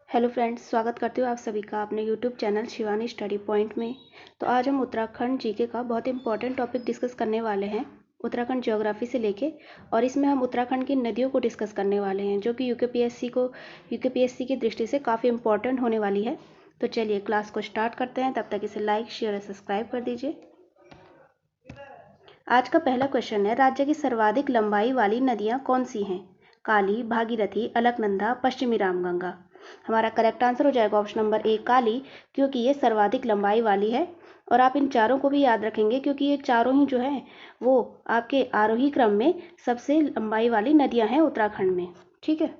Hello friends, स्वागत करती हूँ आप सभी का अपने YouTube channel Shivani study point में। तो आज हम उत्तराखंड जीके का बहुत इंपॉर्टेंट टॉपिक डिस्कस करने वाले हैं, उत्तराखंड ज्योग्राफी से लेके। और इसमें हम उत्तराखंड की नदियों को डिस्कस करने वाले हैं, जो कि यूकेपीएससी की दृष्टि से काफ़ी इंपॉर्टेंट होने वाली है। तो चलिए क्लास को स्टार्ट करते हैं, तब तक इसे लाइक, शेयर और सब्सक्राइब कर दीजिए। आज का पहला क्वेश्चन है, राज्य की सर्वाधिक लंबाई वाली नदियाँ कौन सी हैं? काली, भागीरथी, अलकनंदा, पश्चिमी रामगंगा। हमारा करेक्ट आंसर हो जाएगा ऑप्शन नंबर ए, काली, क्योंकि ये सर्वाधिक लंबाई वाली है। और आप इन चारों को भी याद रखेंगे, क्योंकि ये चारों ही जो है वो आपके आरोही क्रम में सबसे लंबाई वाली नदियां हैं उत्तराखंड में। ठीक है।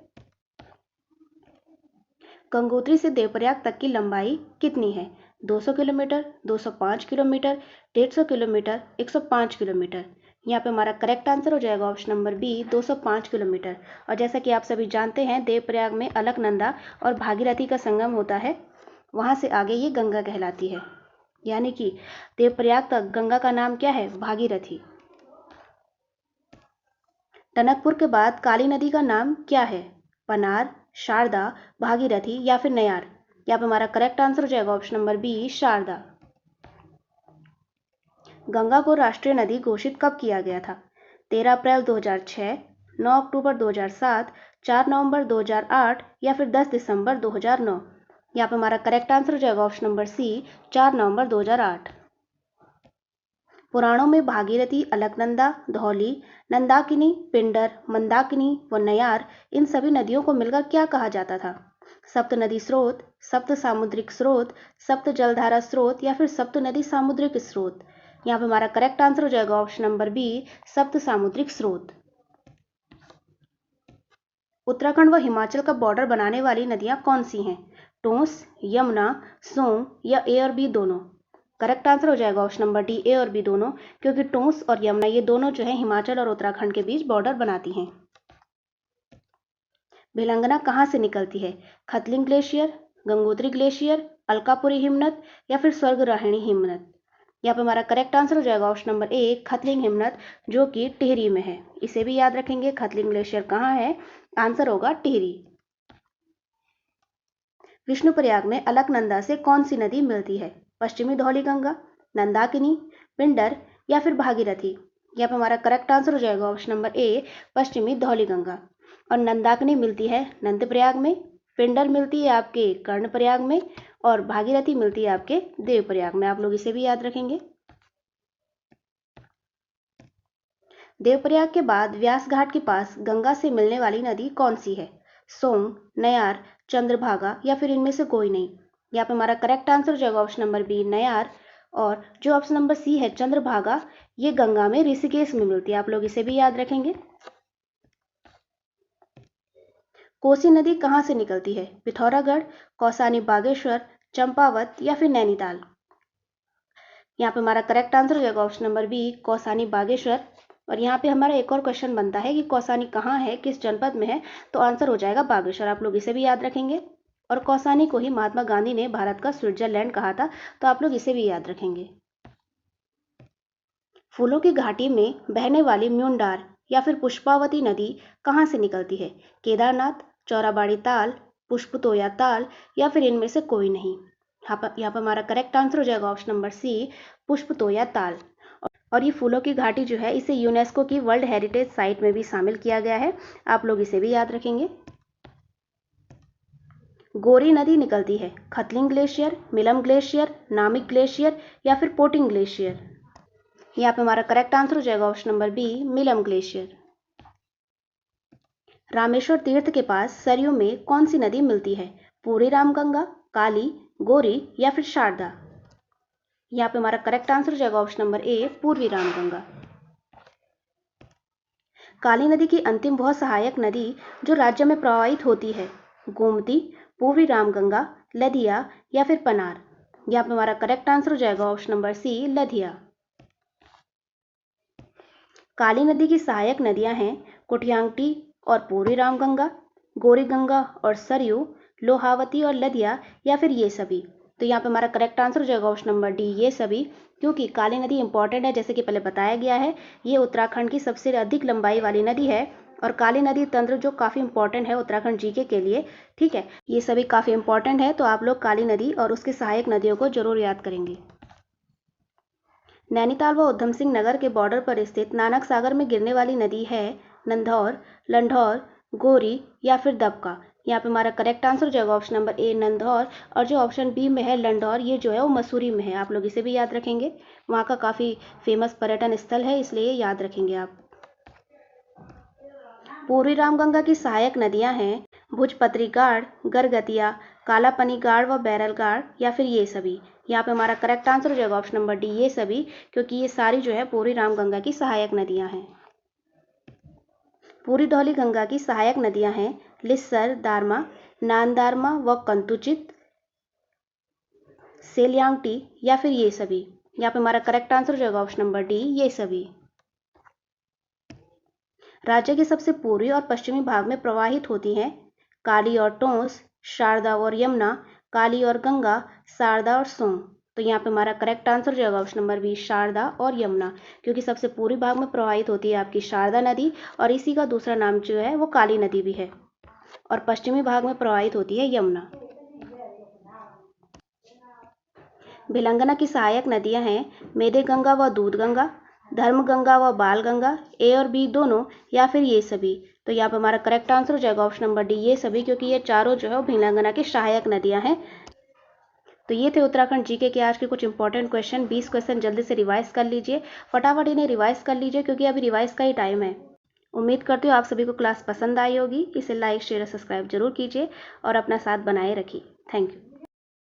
गंगोत्री से देवप्रयाग तक की लंबाई कितनी है? 200 किलोमीटर, 205 किलोमीटर, 150 किलोमीटर, 105 किलोमीटर। यहाँ पे हमारा करेक्ट आंसर हो जाएगा ऑप्शन नंबर बी, 205 किलोमीटर। और जैसा कि आप सभी जानते हैं, देवप्रयाग में अलकनंदा और भागीरथी का संगम होता है, वहाँ से आगे ये गंगा कहलाती है। यानी कि देवप्रयाग तक गंगा का नाम क्या है? भागीरथी। टनकपुर के बाद काली नदी का नाम क्या है? पनार, शारदा, भागीरथी या फिर नयार। यहाँ पे हमारा करेक्ट आंसर हो जाएगा option number B, Sharda. Ganga को राष्ट्रीय नदी घोषित कब किया गया था? 13 अप्रैल 2006, 9 अक्टूबर 2007, 4 नवंबर 2008 या फिर 10 दिसंबर 2009। यहाँ पे हमारा करेक्ट आंसर हो जाएगा ऑप्शन नंबर सी, 4 नवंबर 2008। पुराणों में भागीरथी, अलकनंदा, धौली, नंदाकिनी, पिंडर, मंदाकिनी व नयार, इन सभी नदियों को मिलकर क्या कहा जाता था? सप्त नदी स्रोत, सप्त सामुद्रिक स्रोत, सप्त जलधारा स्रोत या फिर सप्त नदी सामुद्रिक स्रोत। यहाँ पे हमारा करेक्ट आंसर हो जाएगा ऑप्शन नंबर बी, सप्त सामुद्रिक स्रोत। उत्तराखंड व हिमाचल का बॉर्डर बनाने वाली नदियां कौन सी हैं? टोंस, यमुना, सोन या ए और बी दोनों। करेक्ट आंसर हो जाएगा ऑप्शन नंबर डी, ए और बी दोनों, क्योंकि टोंस और यमुना ये दोनों जो है हिमाचल और उत्तराखंड के बीच बॉर्डर बनाती हैं। भिलंगना कहाँ से निकलती है? खतलिंग ग्लेशियर, गंगोत्री ग्लेशियर, अलकापुरी हिमनद या फिर स्वर्गराहिणी हिमनद। यहाँ पे हमारा करेक्ट आंसर हो जाएगा ऑप्शन नंबर ए, खतलिंग हिमनद, जो कि टिहरी में है। इसे भी याद रखेंगे, खतलिंग ग्लेशियर कहाँ है? आंसर होगा टिहरी। विष्णुप्रयाग में अलकनंदा से कौन सी नदी मिलती है? पश्चिमी धौलीगंगा, नंदाकिनी, पिंडर या फिर भागीरथी। यहाँ पे हमारा करेक्ट आंसर हो जाएगा ऑप्शन नंबर ए, पश्चिमी धौलीगंगा। और नंदाकिनी मिलती है नंदप्रयाग में, पिंडर मिलती है आपके कर्णप्रयाग में, और भागीरथी मिलती है आपके देवप्रयाग में। आप लोग इसे भी याद रखेंगे। देवप्रयाग के बाद व्यास घाट के पास गंगा से मिलने वाली नदी कौन सी है? सोंग, नयार, चंद्रभागा या फिर इनमें से कोई नहीं। यहाँ पे हमारा करेक्ट आंसर हो जाएगा ऑप्शन नंबर बी, नयार। और जो ऑप्शन नंबर सी है चंद्रभागा, ये गंगा में ऋषिकेश में मिलती है। आप लोग इसे भी याद रखेंगे। कोसी नदी कहाँ से निकलती है? पिथौरागढ़, कौसानी बागेश्वर, चंपावत या फिर नैनीताल। यहाँ पे हमारा करेक्ट आंसर हो जाएगा option number B, Kausani Bageshwar. और यहाँ पे हमारा एक और क्वेश्चन बनता है कि कौसानी कहाँ है, किस जनपद में है? तो आंसर हो जाएगा बागेश्वर। आप लोग इसे भी याद रखेंगे। और कौसानी को ही महात्मा गांधी ने भारत का स्विट्जरलैंड कहा था, तो आप लोग इसे भी याद रखेंगे। फूलों की घाटी में बहने वाली म्यूंडार या फिर पुष्पावती नदी कहाँ से निकलती है? केदारनाथ, चौराबाड़ी ताल, पुष्पतोया ताल या फिर इनमें से कोई नहीं। यहाँ पर हमारा करेक्ट आंसर हो जाएगा ऑप्शन नंबर सी, पुष्पतोया ताल। और ये फूलों की घाटी जो है, इसे यूनेस्को की वर्ल्ड हेरिटेज साइट में भी शामिल किया गया है। आप लोग इसे भी याद रखेंगे। गोरी नदी निकलती है खतलिंग ग्लेशियर, मिलम ग्लेशियर, नामिक ग्लेशियर या फिर पोटिंग ग्लेशियर। यहाँ पे हमारा करेक्ट आंसर हो जाएगा option number B, Milam glacier. Rameshwar तीर्थ के पास सरयू में कौन सी नदी मिलती है? पूरी रामगंगा, काली, गोरी या फिर शारदा। यहाँ पे हमारा करेक्ट आंसर हो जाएगा ऑप्शन नंबर ए, पूर्वी रामगंगा। काली नदी की अंतिम बहुत सहायक नदी जो राज्य में प्रवाहित होती है, गोमती, पूर्वी रामगंगा, लधिया या फिर पनार। यहाँ पे हमारा करेक्ट आंसर हो जाएगा ऑप्शन नंबर सी, लधिया। काली नदी की सहायक नदियां हैं कुठियांगटी और पूर्वी रामगंगा, गौरीगंगा और सरयू, लोहावती और लदिया या फिर ये सभी। तो यहाँ पे हमारा करेक्ट आंसर हो जाएगा ऑप्शन नंबर डी, ये सभी, क्योंकि काली नदी इंपॉर्टेंट है, जैसे कि पहले बताया गया है। ये उत्तराखंड की सबसे अधिक लंबाई वाली नदी है और काली नदी तंत्र जो काफ़ी इंपॉर्टेंट है उत्तराखंड जीके के लिए। ठीक है, ये सभी काफ़ी इंपॉर्टेंट है, तो आप लोग काली नदी और उसकी सहायक नदियों को जरूर याद करेंगे। नैनीताल व उधम सिंह नगर के बॉर्डर पर स्थित नानक सागर में गिरने वाली नदी है नंधौर, लंढौर, गोरी या फिर दबका। यहाँ पे हमारा करेक्ट आंसर हो जाएगा ऑप्शन नंबर ए नंधौर, और जो ऑप्शन बी में है लंढौर, ये जो है वो मसूरी में है। आप लोग इसे भी याद रखेंगे, वहाँ का काफ़ी फेमस पर्यटन स्थल है, इसलिए याद रखेंगे आप। पूर्वी रामगंगा की सहायक नदियाँ हैं भुजपत्री गाढ़, गरगतिया, कालापनी गाढ़ व बैरल गाढ़, या फिर ये सभी। यहाँ पे हमारा करेक्ट आंसर हो जाएगा ऑप्शन नंबर डी ये सभी, क्योंकि ये सारी जो है पूर्वी रामगंगा की सहायक नदियाँ हैं। पूरी धौली गंगा की सहायक नदियाँ हैं लिस्सर दारमा, नांदारमा व कंतुचित, सेलियांगटी, या फिर ये सभी। यहाँ पे हमारा करेक्ट आंसर हो जाएगा ऑप्शन नंबर डी ये सभी। राज्य के सबसे पूर्वी और पश्चिमी भाग में प्रवाहित होती हैं काली और टोंस, शारदा और यमुना, काली और गंगा, शारदा और सोन। तो यहाँ पे हमारा करेक्ट आंसर हो जाएगा ऑप्शन नंबर बी शारदा और यमुना, क्योंकि सबसे पूर्वी भाग में प्रवाहित होती है आपकी शारदा नदी, और इसी का दूसरा नाम जो है वो काली नदी भी है, और पश्चिमी भाग में प्रवाहित होती है यमुना। भिलंगना की सहायक नदियां हैं मेदे गंगा व दूध गंगा, धर्म गंगा व बाल गंगा, ए और बी दोनों, या फिर ये सभी। तो यहाँ पर हमारा करेक्ट आंसर हो जाएगा ऑप्शन नंबर डी ये सभी, क्योंकि ये चारों जो है भिलंगना की सहायक नदियां हैं। तो ये थे उत्तराखंड जीके के आज के कुछ इंपॉर्टेंट क्वेश्चन। 20 क्वेश्चन जल्दी से रिवाइज कर लीजिए, फटाफट इन्हें रिवाइज कर लीजिए, क्योंकि अभी रिवाइज का ही टाइम है। उम्मीद करती हूँ आप सभी को क्लास पसंद आई होगी। इसे लाइक शेयर और सब्सक्राइब जरूर कीजिए और अपना साथ बनाए रखिए। Thank you.